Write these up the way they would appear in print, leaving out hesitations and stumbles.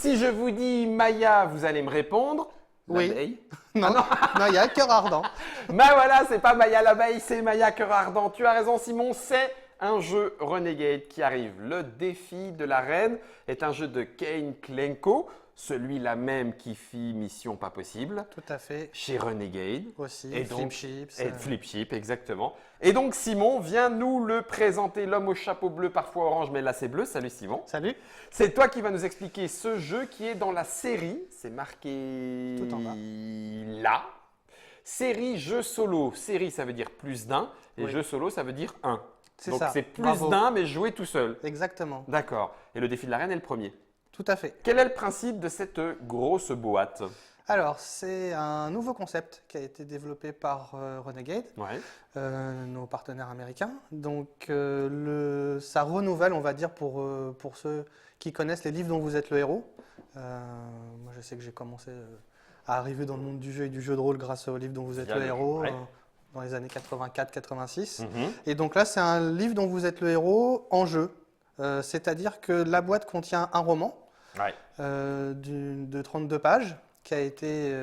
si je vous dis Maya, vous allez me répondre Oui. l'abeille. Non, il y a Cœur Ardent. Ben voilà, c'est pas Maya l'abeille, c'est Maya Cœur Ardent. Tu as raison Simon, c'est un jeu Renegade qui arrive. Le défi de la reine est un jeu de Kane Klenko, celui-là même qui fit Mission Pas Possible. Tout à fait. Chez Renegade. Aussi, Et donc, Flip Chips. Et Flip Chip, exactement. Et donc Simon, viens nous le présenter, l'homme au chapeau bleu, parfois orange, mais là c'est bleu. Salut Simon. Salut. C'est toi qui vas nous expliquer ce jeu qui est dans la série, c'est marqué Tout en bas. là. Série jeu solo. Série, ça veut dire plus d'un, et Oui. jeu solo, ça veut dire un. C'est Donc ça. c'est plus Bravo. d'un, mais joué tout seul. Exactement. D'accord. Et le défi de la reine est le premier. Tout à fait. Quel est le principe de cette grosse boîte? Alors, c'est un nouveau concept qui a été développé par Renegade, Ouais. nos partenaires américains. Donc, ça renouvelle, on va dire, pour ceux qui connaissent les livres dont vous êtes le héros. Moi, je sais que j'ai commencé à arriver dans le monde du jeu et du jeu de rôle grâce au livre dont vous êtes Via le le- héros, ouais. dans les années 84-86. Mhm. Et donc là, c'est un livre dont vous êtes le héros en jeu. C'est-à-dire que la boîte contient un roman Ouais. de 32 pages qui a été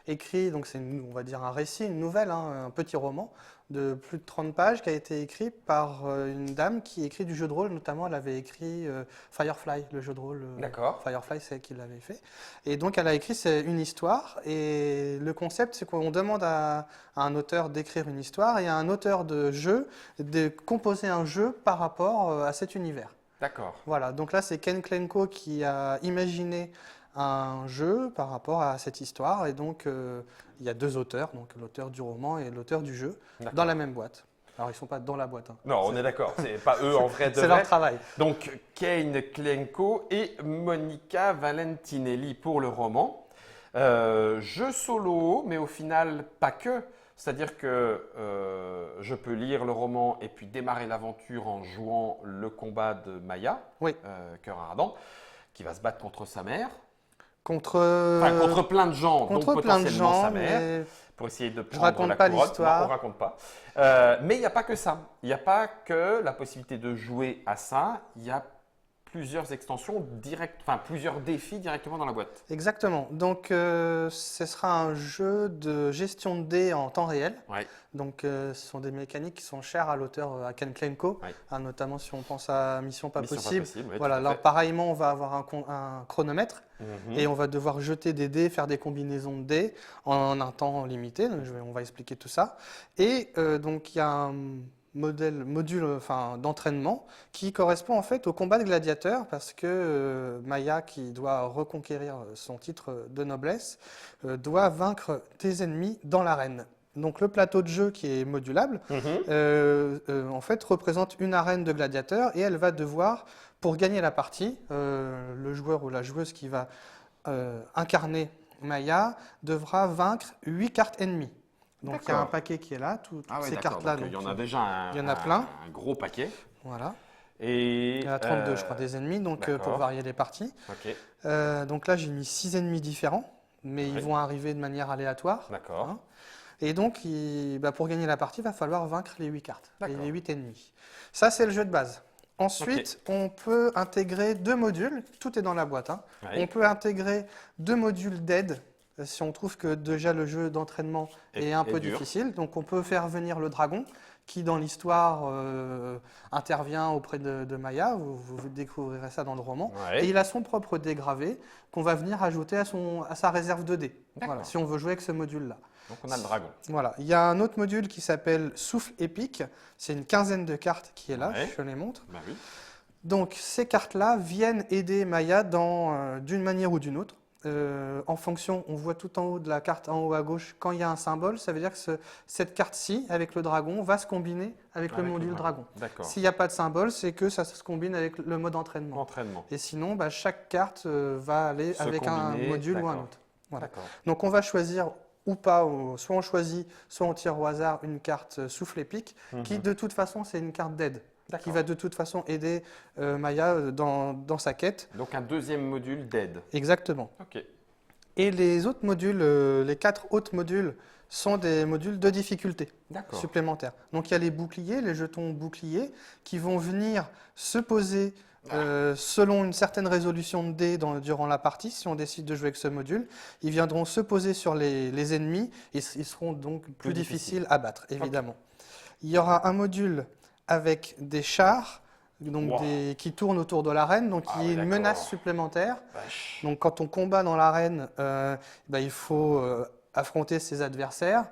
écrit, donc c'est on va dire un récit, une nouvelle, hein, un petit roman de plus de 30 pages qui a été écrit par une dame qui écrit du jeu de rôle, notamment elle avait écrit Firefly, le jeu de rôle. D'accord. Firefly, c'est elle qui l'avait fait. Et donc elle a écrit c'est une histoire et le concept c'est qu'on demande à un auteur d'écrire une histoire et à un auteur de jeu de composer un jeu par rapport à cet univers. D'accord. Voilà, donc là c'est Ken Klenko qui a imaginé un jeu par rapport à cette histoire et donc il y a deux auteurs, donc l'auteur du roman et l'auteur du jeu, D'accord. dans la même boîte. Alors ils ne sont pas dans la boîte. Hein. Non, on est d'accord. C'est pas eux en vrai de C'est vrai. leur travail. Donc Kane Klenko et Monica Valentinelli pour le roman. Jeu solo, mais au final pas que. C'est-à-dire que je peux lire le roman et puis démarrer l'aventure en jouant le combat de Maya, Oui. Cœur Ardent, qui va se battre contre sa mère. Contre, Enfin, contre plein de gens, contre donc plein de potentiellement gens, sa mère, mais pour essayer de prendre raconte la pas couronne. l'histoire. Non, on raconte pas. Mais il n'y a pas que ça. Il n'y a pas que la possibilité de jouer à ça. Il y a plusieurs extensions directes, enfin plusieurs défis directement dans la boîte. exactement. Donc ce sera un jeu de gestion de dés en temps réel. Ouais. Donc ce sont des mécaniques qui sont chères à l'auteur, à Ken Klenko, Ouais. notamment si on pense à Mission Pas Mission Pas Possible. Possible, oui, Voilà, tout à là fait. pareillement on va avoir un chronomètre. Mhm. Et on va devoir jeter des dés, faire des combinaisons de dés en un temps limité. Donc, on va expliquer tout ça. Et donc il y a un module d'entraînement qui correspond en fait au combat de gladiateurs parce que Maya, qui doit reconquérir son titre de noblesse, doit vaincre des ennemis dans l'arène. Donc le plateau de jeu qui est modulable, Mhm. en fait, représente une arène de gladiateurs et elle va devoir, pour gagner la partie, le joueur ou la joueuse qui va incarner Maya devra vaincre 8 cartes ennemies. Donc il y a un D'accord. paquet qui est là, toutes Ah ouais, ces d'accord. cartes-là. Donc, il y donc, en a déjà il y en a plein. un gros paquet. Voilà. Et, Il y en a 32, je crois, des ennemis, donc pour d'accord. varier les parties. Ok, Donc là, j'ai mis 6 ennemis différents, mais ils Oui. vont arriver de manière aléatoire. d'accord. Hein. Et donc, pour gagner la partie, il va falloir vaincre les 8 cartes, et D'accord. les 8 ennemis. Ça, c'est le jeu de base. Ensuite, on peut intégrer deux modules, tout est dans la boîte. Hein. Ouais. On peut intégrer deux modules d'aide si on trouve que déjà le jeu d'entraînement est un peu dur. difficile. Donc, on peut faire venir le dragon qui, dans l'histoire, intervient auprès de Maya. Vous découvrirez ça dans le roman. Ouais. Et il a son propre dé gravé qu'on va venir ajouter à sa réserve de dés. D'accord. Voilà, si on veut jouer avec ce module-là. Donc on a le dragon. Voilà. Il y a un autre module qui s'appelle Souffle épique. C'est une quinzaine de cartes qui est là, Ouais. je les montre. Bah oui. Donc ces cartes-là viennent aider Maya d'une manière ou d'une autre. En fonction, on voit tout en haut de la carte, en haut à gauche, quand il y a un symbole, ça veut dire que cette carte-ci, avec le dragon, va se combiner avec le Avec module dragon. D'accord. S'il n'y a pas de symbole, c'est que ça se combine avec le mode entraînement. Entraînement. Et sinon, chaque carte va aller Se avec un combiner, module ou un d'accord. autre. Voilà. D'accord. Donc on va choisir ou pas, soit on choisit, soit on tire au hasard une carte souffle épique, qui de toute façon c'est une carte d'aide, qui D'accord. va de toute façon aider Maya dans sa quête. Donc un deuxième module d'aide. Exactement. Ok. Et les autres modules, les 4 autres modules, sont des modules de difficulté D'accord. supplémentaires. Donc il y a les boucliers, les jetons boucliers, qui vont venir se poser selon une certaine résolution de dés durant la partie, si on décide de jouer avec ce module, ils viendront se poser sur les ennemis et ils seront donc plus difficiles à battre, évidemment. Il y aura un module avec des chars donc qui tournent autour de l'arène, donc qui est une menace supplémentaire. Donc quand on combat dans l'arène, il faut affronter ses adversaires,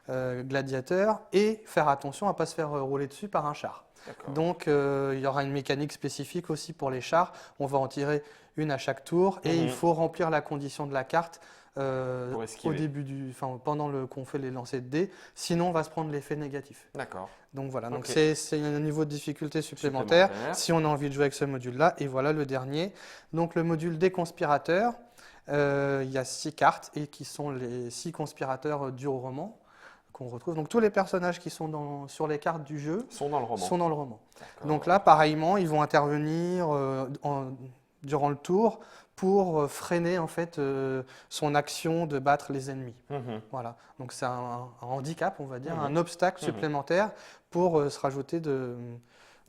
gladiateurs, et faire attention à ne pas se faire rouler dessus par un char. Donc il y aura une mécanique spécifique aussi pour les chars. On va en tirer une à chaque tour et il faut remplir la condition de la carte au début pendant qu'on fait les lancers de dés. Sinon, on va se prendre l'effet négatif. D'accord. Donc voilà, donc c'est un niveau de difficulté supplémentaire si on a envie de jouer avec ce module-là. Et voilà le dernier. Donc le module des conspirateurs. Il y a 6 cartes et qui sont les 6 conspirateurs du roman qu'on retrouve. Donc tous les personnages qui sont sur les cartes du jeu sont dans le roman. Donc là, pareillement, ils vont intervenir durant le tour pour freiner en fait son action de battre les ennemis. Voilà. Donc c'est un handicap, on va dire, un obstacle supplémentaire pour se rajouter de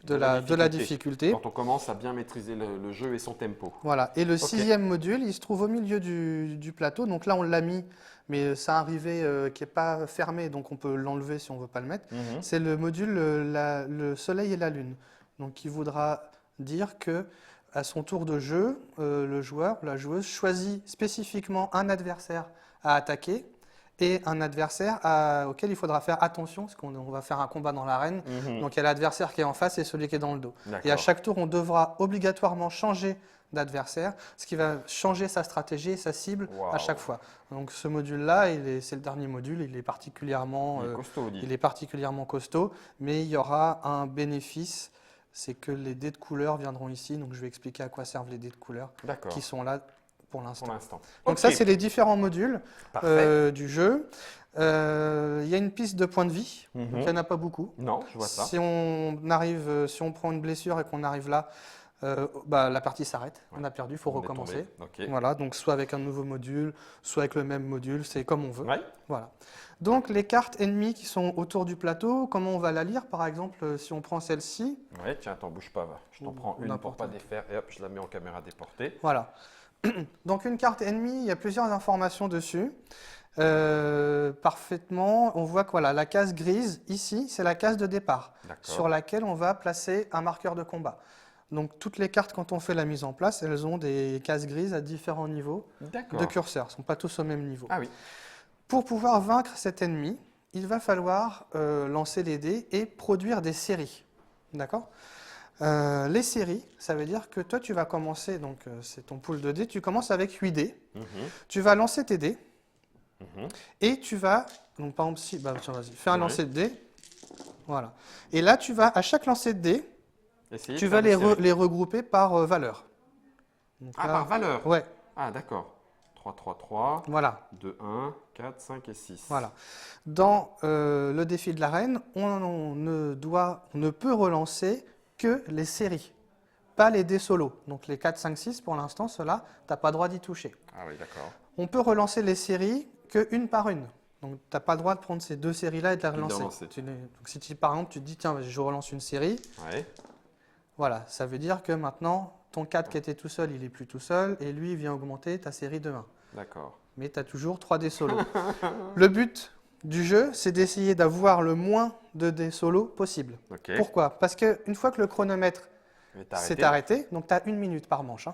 la difficulté. Quand on commence à bien maîtriser le jeu et son tempo. Voilà. Et le 6e module, il se trouve au milieu du plateau. Donc là, on l'a mis, mais ça arrivait qui n'est pas fermé, donc on peut l'enlever si on ne veut pas le mettre. C'est le module le Soleil et la Lune. Donc qui voudra dire que à son tour de jeu, le joueur ou la joueuse choisit spécifiquement un adversaire à attaquer et un adversaire auquel il faudra faire attention, parce qu'on va faire un combat dans l'arène. Donc il y a l'adversaire qui est en face et celui qui est dans le dos. Et à chaque tour, on devra obligatoirement changer d'adversaire, ce qui va changer sa stratégie et sa cible à chaque fois. Donc ce module-là, c'est le dernier module, il est particulièrement costaud, mais il y aura un bénéfice, c'est que les dés de couleur viendront ici. Donc je vais expliquer à quoi servent les dés de couleur qui sont là pour l'instant. Donc ça, c'est les différents modules du jeu. Il y a une piste de points de vie, donc il n'y en a pas beaucoup. Non, je vois ça. Si on prend une blessure et qu'on arrive là, la partie s'arrête, on a perdu, il faut recommencer. Voilà, donc soit avec un nouveau module, soit avec le même module, c'est comme on veut. Voilà. Donc les cartes ennemies qui sont autour du plateau, comment on va la lire? Par exemple, si on prend celle-ci. Oui, tiens, attends, bouge pas, va. Je t'en prends une pour pas défaire et hop, je la mets en caméra déportée. Voilà. Donc une carte ennemie, il y a plusieurs informations dessus. Parfaitement, on voit que voilà, la case grise, ici, c'est la case de départ, sur laquelle on va placer un marqueur de combat. Donc toutes les cartes, quand on fait la mise en place, elles ont des cases grises à différents niveaux de curseur. Elles ne sont pas tous au même niveau. Pour pouvoir vaincre cet ennemi, il va falloir lancer les dés et produire des séries. D'accord ? Les séries, ça veut dire que toi, tu vas commencer, donc c'est ton pool de dés, tu commences avec 8 dés. Tu vas lancer tes dés et tu vas, donc par exemple, vas-y, fais un lancer de dés. Voilà. Et là, tu vas, à chaque lancer de dés, tu vas les regrouper par valeur. Donc là, par valeur? Ouais. Ah, d'accord. 3, 3, 3. Voilà. 2, 1, 4, 5 et 6. Voilà. Dans le défi de l'arène, on ne peut relancer que les séries, pas les dés solos. Donc les 4, 5, 6, pour l'instant, ceux-là, tu n'as pas le droit d'y toucher. Ah oui, d'accord. On peut relancer les séries qu'une par une. Donc tu n'as pas le droit de prendre ces 2 séries-là et de les relancer. Donc si par exemple, tu te dis, tiens, je relance une série, voilà, ça veut dire que maintenant, ton 4 qui était tout seul, il n'est plus tout seul, et lui, il vient augmenter ta série de 1. D'accord. Mais tu as toujours 3 dés solos. Le but du jeu, c'est d'essayer d'avoir le moins de dés solos possible. Pourquoi? Parce qu'une fois que le chronomètre s'est arrêté, donc tu as 1 minute par manche,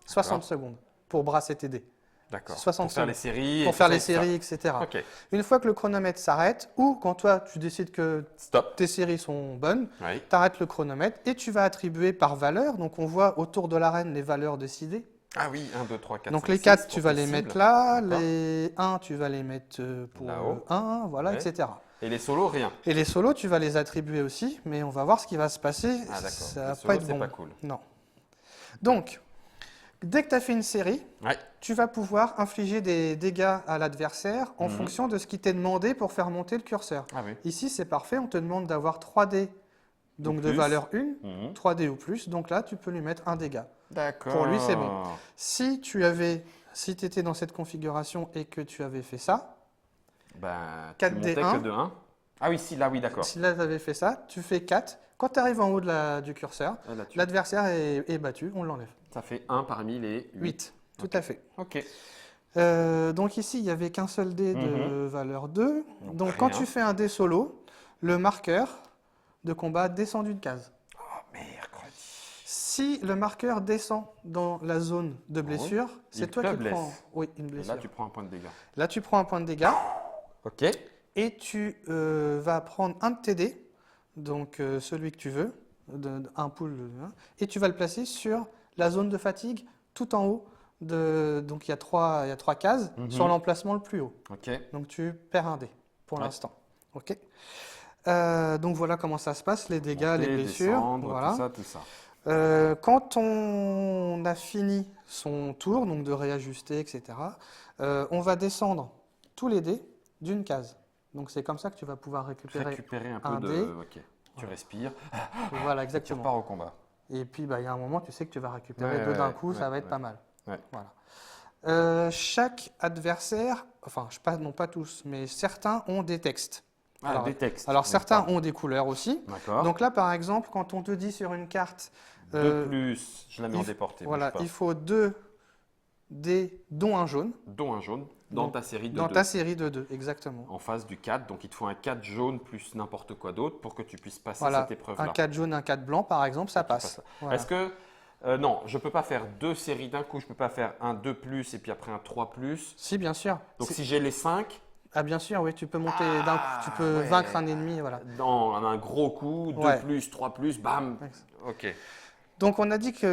60 secondes pour brasser tes dés. D'accord. 60 pour faire les séries. Pour faire les séries, etc. Une fois que le chronomètre s'arrête, ou quand toi, tu décides que tes séries sont bonnes, tu arrêtes le chronomètre et tu vas attribuer par valeur. Donc, on voit autour de l'arène les valeurs décidées. Ah oui, 1, 2, 3, 4, donc 5, les 4, 6, tu vas les mettre là, les 1, tu vas les mettre pour 1, voilà, etc. Et les solos, rien. Et les solos, tu vas les attribuer aussi, mais on va voir ce qui va se passer. Ah d'accord, ça va pas être bon. pas cool. Non. Donc, dès que tu as fait une série, tu vas pouvoir infliger des dégâts à l'adversaire en fonction de ce qui t'est demandé pour faire monter le curseur. Ici, c'est parfait, on te demande d'avoir 3 dés donc de valeur 1, 3 dés ou plus, donc là, tu peux lui mettre un dégât. D'accord. Pour lui, c'est bon. Si tu étais dans cette configuration et que tu avais fait ça, 4 dés 1, Ah oui, si, là, oui, d'accord. Si là, tu avais fait ça, tu fais 4. Quand tu arrives en haut du curseur, Ah, là, l'adversaire est battu, on l'enlève. ça fait 1 parmi les 8. 8, tout Ok. à fait. Ok. Donc ici, il n'y avait qu'un seul dé de valeur 2. Donc quand rien. tu fais un dé solo, le marqueur de combat descend d'une case. Oh, mercredi. Si le marqueur descend dans la zone de blessure, c'est Il toi te qui blesse. prends une Et blessure. là, tu prends un point de dégâts. Là, tu prends un point de dégâts Ok. et tu vas prendre un de tes dés, donc celui que tu veux, un pool, et tu vas le placer sur la zone de fatigue tout en haut. Donc il y a trois cases sur l'emplacement le plus haut. Ok. Donc tu perds un dé pour Ouais. l'instant. Ok. Donc voilà comment ça se passe, les dégâts, Monter, les blessures. descendre, Voilà. tout ça. Quand on a fini son tour, donc de réajuster, etc., on va descendre tous les dés d'une case. Donc c'est comme ça que tu vas pouvoir récupérer Récupérer un peu un de... dé. Ok. Tu respires. Voilà, Tu exactement. repars au combat. Et puis il y a un moment, tu sais que tu vas récupérer Ouais, deux d'un ouais, coup, ça ouais, va être ouais. pas mal. Ouais. Voilà. Chaque adversaire, enfin non pas tous, mais certains ont des textes. Ah, des textes. Alors n'est-ce certains pas? ont des couleurs aussi. D'accord. Donc là, par exemple, quand on te dit sur une carte, 2 plus, je la mets en il- déporté. voilà, bouge pas. il faut 2 dés, dont un jaune, Dont un jaune dans Donc, ta série de dans 2. ta série de 2, exactement. En face du 4. Donc il te faut un 4 jaune plus n'importe quoi d'autre pour que tu puisses passer Voilà, cette épreuve-là. un 4 jaune, un 4 blanc, par exemple, ça Tu passe. passes. Voilà. Est-ce que. Non, je ne peux pas faire 2 séries d'un coup. Je ne peux pas faire un 2 plus et puis après un 3 plus. Si, bien sûr. Donc si j'ai les 5, Ah, bien sûr, oui, tu peux monter d'un coup, tu peux ouais. vaincre un ennemi, voilà. dans un gros coup, 2 Ouais. plus, 3 plus, bam. Ok. Donc on a dit que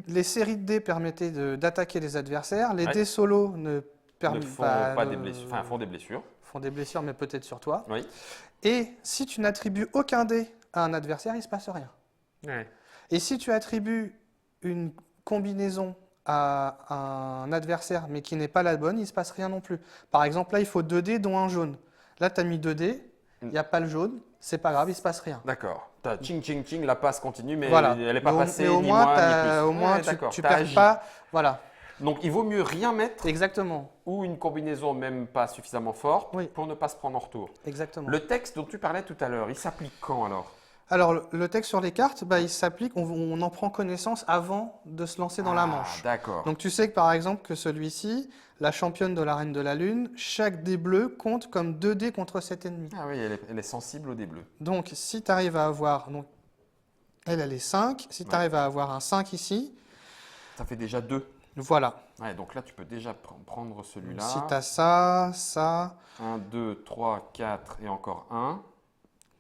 les séries de dés permettaient d'attaquer les adversaires. Les Ouais. dés solos ne Ne permettent font pas des blessures. Enfin, font des blessures. font des blessures, mais peut-être sur toi. Oui. Et si tu n'attribues aucun dé à un adversaire, il ne se passe rien. Ouais. Et si tu attribues une combinaison à un adversaire, mais qui n'est pas la bonne, il ne se passe rien non plus. Par exemple, là, il faut 2 dés, dont un jaune. Là, tu as mis 2 dés, il n'y a pas le jaune, c'est pas grave, il ne se passe rien. D'accord. T'as ching ching ching, la passe continue, mais Voilà. elle n'est pas passée mais au ni moins, moins ni plus. au moins Ouais, tu d'accord. ne T'as perds agi. pas. Voilà, Donc il vaut mieux rien mettre exactement. ou une combinaison même pas suffisamment forte Oui. pour ne pas se prendre en retour. exactement. Le texte dont tu parlais tout à l'heure, il s'applique quand alors? Alors, le texte sur les cartes, il s'applique, on en prend connaissance avant de se lancer dans la manche. D'accord. Donc, tu sais que par exemple, que celui-ci, la championne de l'arène de la Lune, chaque dé bleu compte comme 2 dés contre cet ennemi. Ah oui, elle est sensible au dé bleu. Donc, si tu arrives à avoir. Donc, elle est 5. Si tu arrives à avoir un 5 ici, Ça fait déjà 2. voilà. Ouais, donc là, tu peux déjà prendre celui-là. Si tu as ça, ça. 1, 2, 3, 4 et encore 1.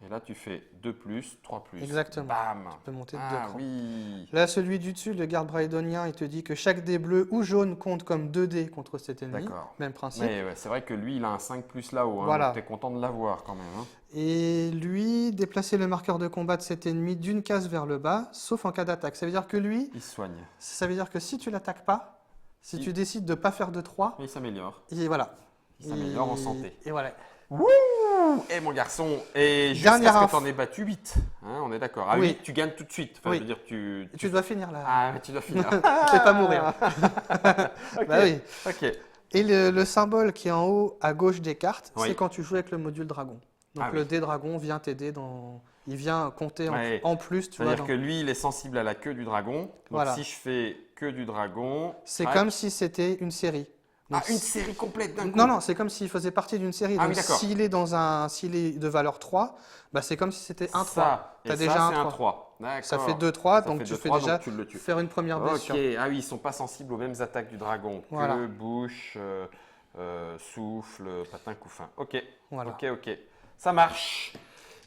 Et là, tu fais 2 plus, 3 plus. Exactement. Bam. Tu peux monter de 2 Ah crans. oui. Là, celui du dessus, le garde braidonien, il te dit que chaque dé bleu ou jaune compte comme 2 dés contre cet ennemi. D'accord. Même principe. Mais ouais, c'est vrai que lui, il a un 5 plus là-haut. Hein, Voilà. tu es content de l'avoir quand même. Hein. Et lui, déplacer le marqueur de combat de cet ennemi d'une case vers le bas, sauf en cas d'attaque. Ça veut dire que lui, Il se soigne. ça veut dire que si tu l'attaques pas, si tu décides de ne pas faire de 3, Mais il s'améliore. et voilà. Il s'améliore en santé. Et voilà. Wouh! Eh mon garçon, et Dernière jusqu'à ce que info. tu en aies battu 8. Hein, on est d'accord. À Oui. 8, tu gagnes tout de suite. Enfin, Oui. je veux dire, tu... Et tu dois finir là. Ah, mais tu dois finir. Et pas mourir. Ok. Bah oui. Ok. Et le symbole qui est en haut à gauche des cartes, Oui. c'est quand tu joues avec le module dragon. Donc Ah le oui. dé dragon vient t'aider dans. Il vient compter Ouais. en plus, tu vois. C'est-à-dire que lui, il est sensible à la queue du dragon. Donc Voilà. si je fais queue du dragon... C'est tac. comme si c'était une série. Donc, Ah, une série complète d'un coup. Non, c'est comme s'il faisait partie d'une série. Ah Donc oui, d'accord. s'il est de valeur 3, c'est comme si c'était un 3. Ça, T'as et déjà ça, un c'est un 3. 3. D'accord. Ça fait 2-3, Ça donc fait tu 2, fais 3, déjà donc tu le tues. faire une première blessure. Ok, ah oui, ils sont pas sensibles aux mêmes attaques du dragon. Voilà. Queue, bouche, souffle, patin, couffin. Ok, Voilà. ok. Ça marche.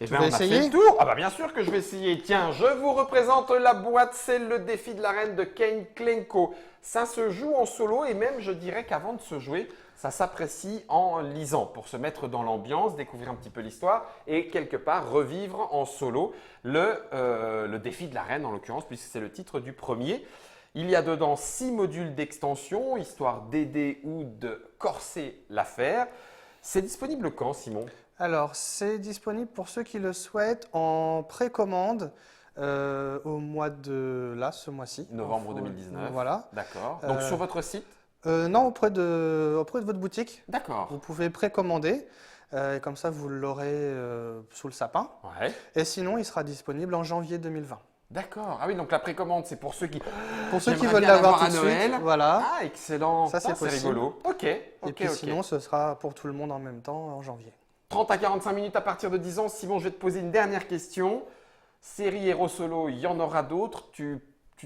Eh Tu bien, vas on a fait essayer le tour. Ah bah bien sûr que je vais essayer. Tiens, je vous représente la boîte. C'est le défi de l'arène de Kane Klenko. Ça se joue en solo et même, je dirais qu'avant de se jouer, ça s'apprécie en lisant pour se mettre dans l'ambiance, découvrir un petit peu l'histoire et quelque part revivre en solo le défi de l'arène en l'occurrence puisque c'est le titre du premier. Il y a dedans 6 modules d'extension, histoire d'aider ou de corser l'affaire. C'est disponible quand, Simon? Alors, c'est disponible pour ceux qui le souhaitent en précommande au mois de là, ce mois-ci. Novembre 2019. Voilà. D'accord. Donc sur votre site? Non, auprès de votre boutique. D'accord. Vous pouvez précommander, et comme ça vous l'aurez sous le sapin. Ouais. Et sinon, il sera disponible en janvier 2020. D'accord. Ah oui, donc la précommande, c'est pour ceux qui Pour ceux qui j'aimerais veulent bien l'avoir tout à de Noël. suite, voilà. Ah, excellent. Ça, c'est possible. rigolo. Ok, Et ok, puis ok. sinon, ce sera pour tout le monde en même temps en janvier. 30 à 45 minutes à partir de 10 ans. Simon, je vais te poser une dernière question. Série Héros Solo, il y en aura d'autres. Tu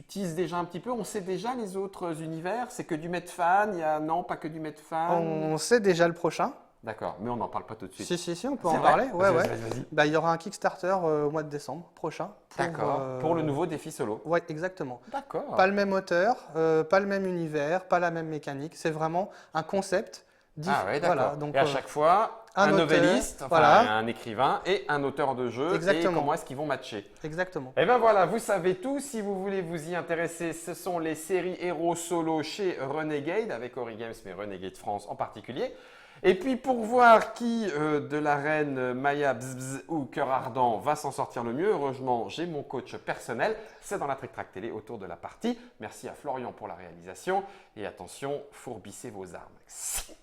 teases déjà un petit peu. On sait déjà les autres univers. C'est que du Medfan. Non, pas que du Medfan. On sait déjà le prochain. D'accord, mais on n'en parle pas tout de suite. Si, on peut C'est en vrai. parler. Ouais, Vas-y, ouais. vas-y. Bah, il y aura un Kickstarter au mois de décembre prochain. D'accord. Pour le nouveau défi solo. Ouais, exactement. D'accord. Pas le même auteur, pas le même univers, pas la même mécanique. C'est vraiment un concept Ah ouais, d'accord. Voilà, donc, et à chaque fois, un auteur, novelliste, enfin, voilà. un écrivain et un auteur de jeu. Exactement. Et comment est-ce qu'ils vont matcher? Exactement. Et bien voilà, vous savez tout. Si vous voulez vous y intéresser, ce sont les séries Héros Solo chez Renegade, avec Ori Games, mais Renegade France en particulier. Et puis pour voir qui de la reine Maya Bzz ou Cœur Ardent va s'en sortir le mieux, heureusement j'ai mon coach personnel, c'est dans la Trick Track Télé autour de la partie. Merci à Florian pour la réalisation et attention, fourbissez vos armes. Si.